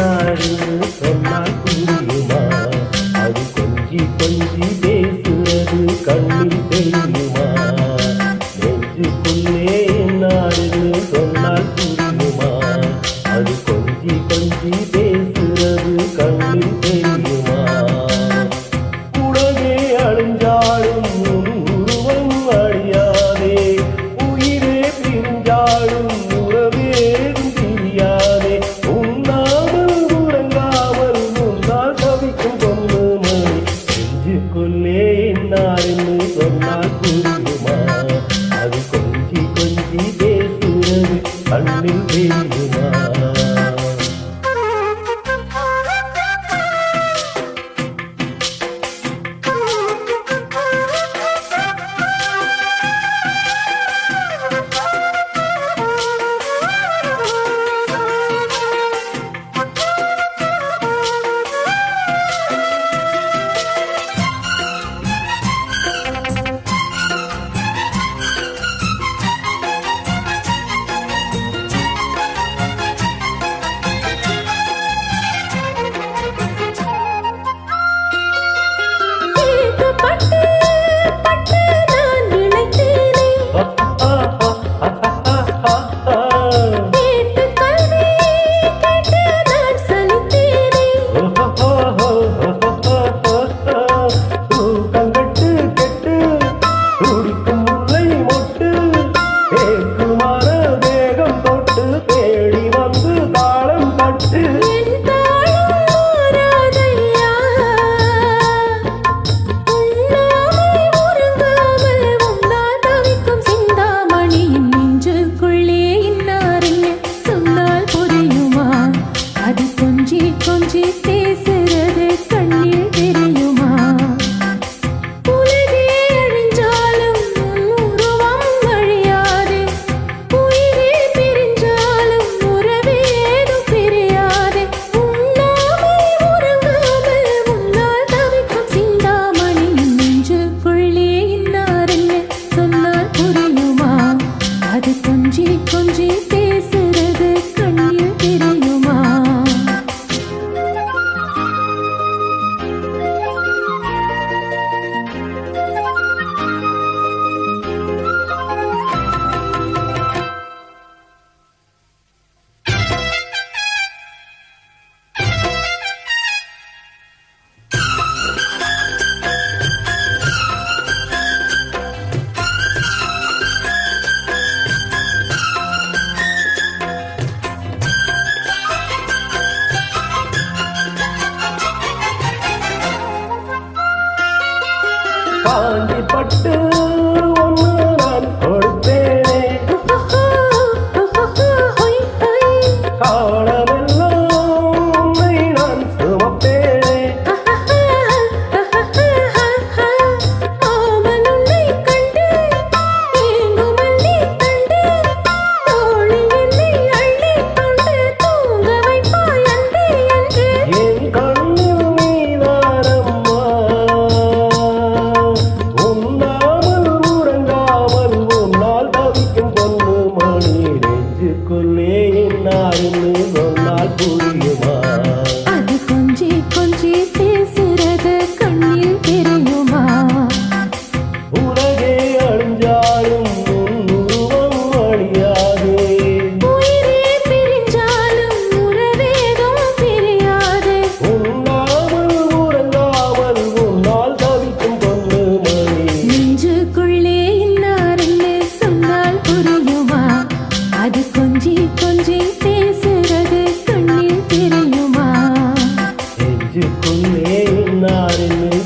இன்னாருன்னு சொன்னால் புரியுமா? அது கொஞ்சி கொஞ்சி பேசுறது கண்ணில் தெரியுமா? நெஞ்சுக்குள்ளே இன்னாருன்னு சொன்னால் புரியுமா? அது கொஞ்சி கொஞ்சி பேசுறது கண்ணில் தெரியுமா? உலகே அழிஞ்சாலும் உருவம் அழியாதே, உயிரே பிரிஞ்சாலும் உறவேதும் பிரியாதே. உண்ணாமல் உறங்காமல் முன்னால் தவிக்கும் பொண்ணு மணி நெஞ்சுக்குள்ளே இன்னாருன்னு சொன்னால் புரியுமா? அது கொஞ்சி கொஞ்சி பேசுறது கண்ணில் தெரியுமா? காஞ்சி பட்டு ஒன்று நான் கொடுத்தேனே, காலமெல்லாம் உன்னை நான் சுமப்பேனே. என் கண்ணில் நீதானம்மா, உண்ணாமல் உறங்காமல் உன்னால் தவிக்கும் பொண்ணு மணி நெஞ்சுக்குள்ளே இன்னாருன்னு சொன்னால் புரியுமா? அது கொஞ்சி கொஞ்சி பேசுறது கண்ணில் தெரியுமா? உலகே அழிஞ்சாலும் உருவம் அழியாதே, உயிரே பிரிஞ்சாலும் உறவேதும் பிரியாதே. உண்ணாமல் உறங்காமல் உன்னால் தவிக்கும் பொண்ணு மணி நெஞ்சுக்குள்ளே இன்னாருன்னு சொன்னால் புரியுமா? அது கொஞ்சி கொஞ்சி பேசுறது கண்ணில் தெரியுமா? நெஞ்சுக்குள்ளே இன்னாருன்னு